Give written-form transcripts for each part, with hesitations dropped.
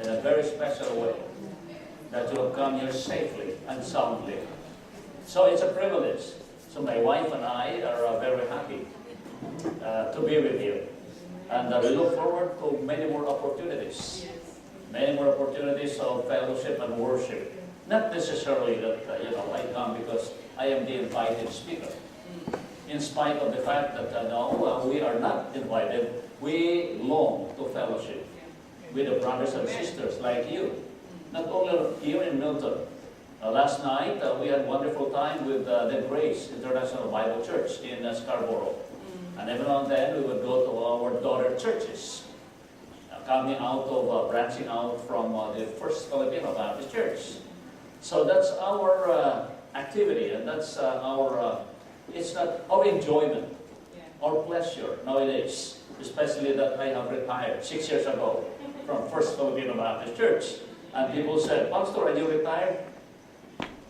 in a very special way that you have come here safely and soundly. So it's a privilege. So my wife and I are very happy to be with you. And we look forward to many more opportunities. Many more opportunities of fellowship and worship. Not necessarily that, I come because I am the invited speaker. In spite of the fact that we are not invited, we long to fellowship with the brothers and sisters like you. Not only here in Milton. Last night, we had a wonderful time with the Grace International Bible Church in Scarborough. And every now and then, we would go to our daughter churches, coming out of, branching out from the First Filipino Baptist Church. So that's our activity, and that's it's not our enjoyment, our pleasure nowadays, especially that I have retired 6 years ago from First Filipino Baptist Church. And people said, Pastor, are you retired?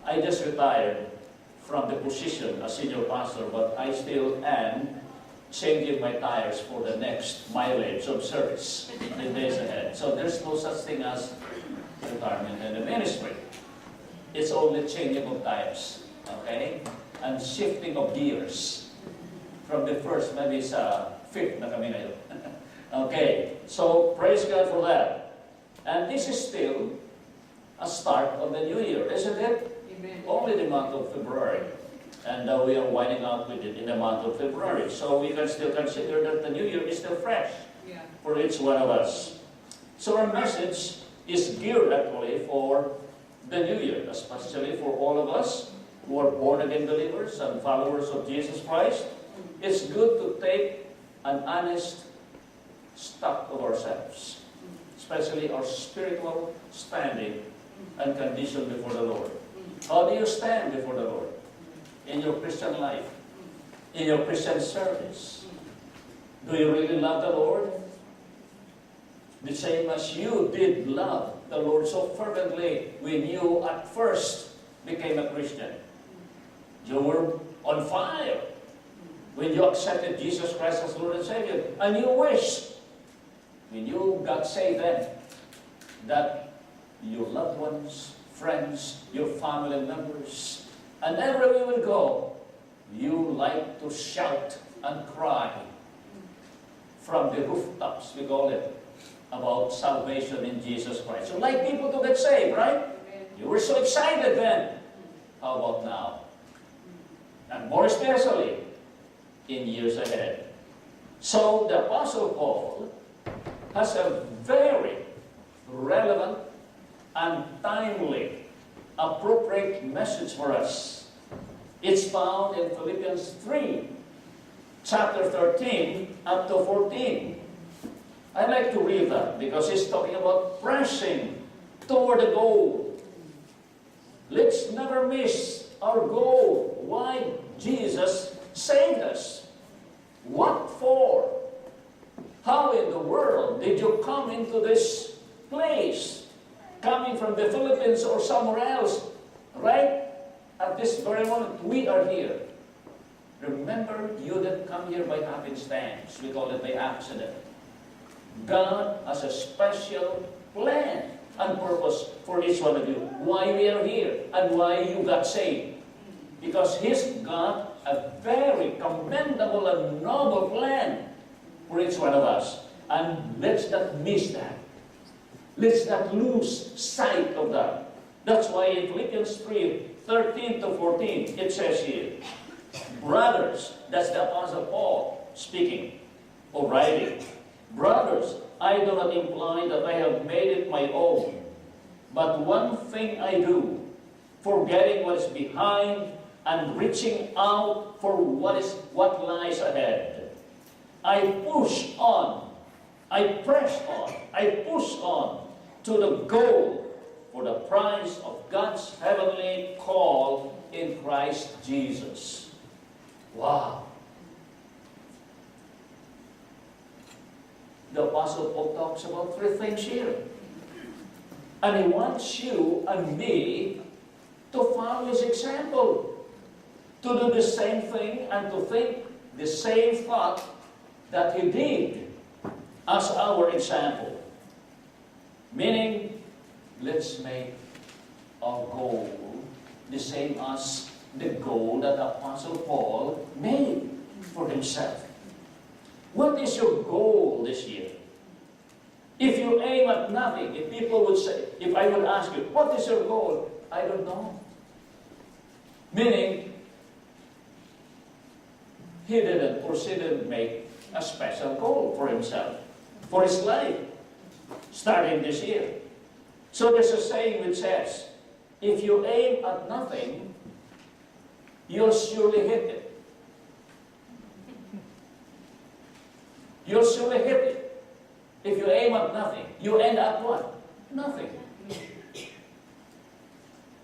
I just retired from the position as senior pastor, but I still am changing my tires for the next mileage of service in the days ahead. So there's no such thing as retirement in the ministry. It's only changing of tires, okay? And shifting of gears. From the first, maybe it's fifth na kami ngayon. Okay, so praise God for that. And this is still a start of the new year, isn't it? Amen. Only the month of February. And we are winding up with it in the month of February. So we can still consider that the new year is still fresh for each one of us. So our message is geared actually for the new year, especially for all of us who are born-again believers and followers of Jesus Christ. It's good to take an honest stock of ourselves, especially our spiritual standing and condition before the Lord. How do you stand before the Lord? In your Christian life, in your Christian service. Do you really love the Lord? The same as you did love the Lord so fervently when you at first became a Christian. You were on fire when you accepted Jesus Christ as Lord and Savior. And you wish, when you got saved then, that your loved ones, friends, your family members, and everywhere you will go, you like to shout and cry from the rooftops, we call it, about salvation in Jesus Christ. You like people to get saved, right? You were so excited then. How about now? And more especially in years ahead. So the Apostle Paul has a very relevant and timely, appropriate message for us. It's found in Philippians 3, chapter 13 up to 14. I'd like to read that because he's talking about pressing toward the goal. Let's never miss our goal. Why Jesus saved us. What for? How in the world did you come into this place? Coming from the Philippines or somewhere else, right? At this very moment, we are here. Remember, you didn't come here by happenstance. We call it by accident. God has a special plan and purpose for each one of you. Why we are here and why you got saved. Because He's got a very commendable and noble plan for each one of us. And let's not miss that. Let's not lose sight of that. That's why in Philippians 3, 13 to 14, it says here, brothers, that's the Apostle Paul speaking or writing. Brothers, I do not imply that I have made it my own, but one thing I do, forgetting what is behind and reaching out for what lies ahead. I push on, I press on, I push on to the goal for the prize of God's heavenly call in Christ Jesus. Wow. The Apostle Paul talks about three things here. And he wants you and me to follow his example, to do the same thing and to think the same thought that he did as our example. Meaning, let's make our goal the same as the goal that Apostle Paul made for himself. What is your goal this year? If you aim at nothing, if people would say, if I would ask you, what is your goal? I don't know. Meaning, he didn't or she didn't make a special goal for himself, for his life, starting this year. So there's a saying which says, if you aim at nothing, you'll surely hit it. You'll surely hit it. If you aim at nothing, you end up what? Nothing.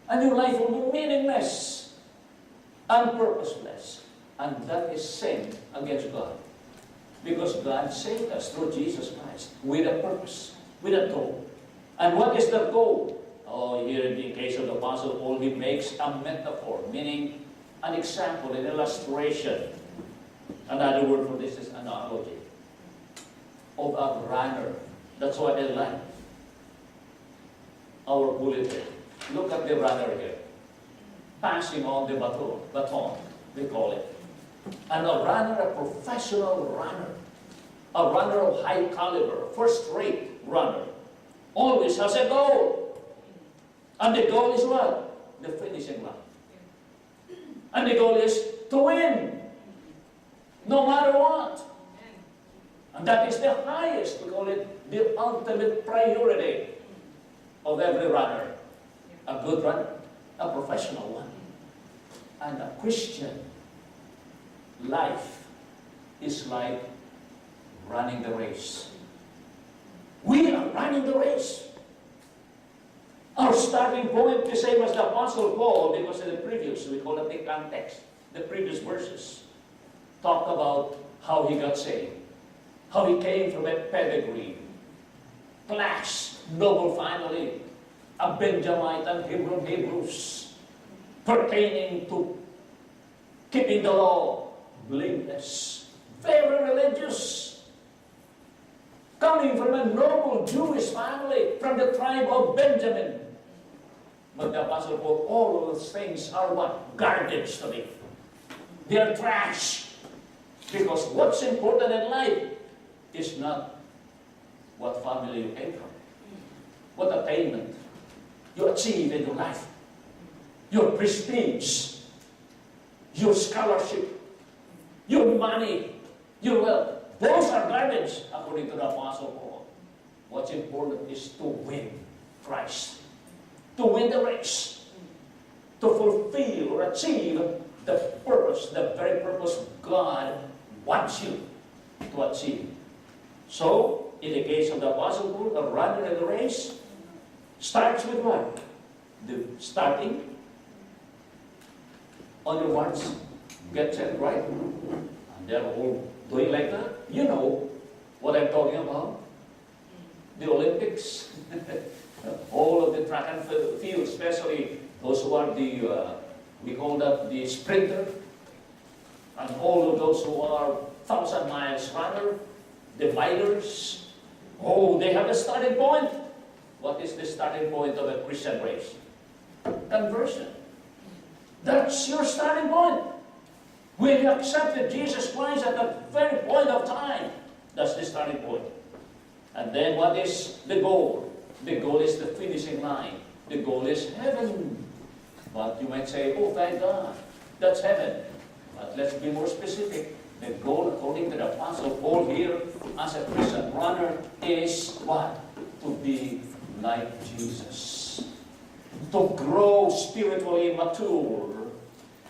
And your life will be meaningless and purposeless. And that is sin against God. Because God saved us through Jesus Christ with a purpose, with a goal. And what is the goal? Oh, here in the case of the Apostle Paul, he makes a metaphor, meaning an example, an illustration. Another word for this is analogy. Of a runner. That's what I like. Our bulletin. Look at the runner here. Passing on the baton, we call it. And a runner, a professional runner. A runner of high caliber, first-rate runner. Always has a goal. And the goal is what? The finishing line. And the goal is to win. No matter what. And that is the highest, we call it the ultimate priority of every runner. A good runner, a professional one. And a Christian life is like running the race. We are running the race. Our starting point, the same as the Apostle Paul, because in the previous, we call it the context, the previous verses, talk about how he got saved. How he came from a pedigree, class, noble family, a Benjamite and Hebrews, pertaining to keeping the law, blameless, very religious, coming from a noble Jewish family, from the tribe of Benjamin. But the Apostle Paul, all of those things are what? Garbage to me. They are trash. Because what's important in life is not what family you came from, what attainment you achieve in your life, your prestige, your scholarship, your money, your wealth. Those are garbage, according to the Apostle Paul. What's important is to win Christ, to win the race, to fulfill or achieve the purpose, the very purpose God wants you to achieve. So, in the case of the Apostle Paul, the runner in the race starts with what? The starting on your marks, get set, right? And they're all doing like that. You know what I'm talking about. The Olympics. All of the track and field, especially those who are the, we call that the sprinter. And all of those who are 1,000 miles runner. Dividers. Oh, they have a starting point. What is the starting point of a Christian race? Conversion. That's your starting point. When you accepted Jesus Christ at that very point of time, that's the starting point. And then what is the goal? The goal is the finishing line. The goal is heaven. But you might say, oh, thank God, that's heaven. But let's be more specific. The goal, according to the Apostle Paul here, as a Christian runner, is what? To be like Jesus. To grow spiritually mature.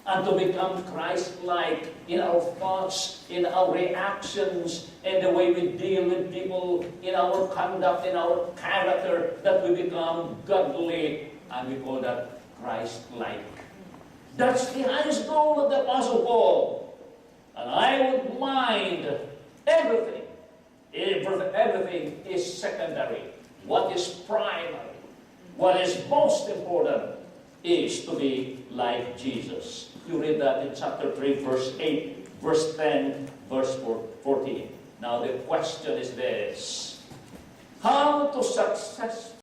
And to become Christ-like in our thoughts, in our reactions, in the way we deal with people, in our conduct, in our character, that we become godly, and we call that Christ-like. That's the highest goal of the Apostle Paul. And I would mind everything. Everything is secondary. What is primary, what is most important, is to be like Jesus. You read that in chapter 3, verse 8, verse 10, verse 14. Now the question is this: how to successfully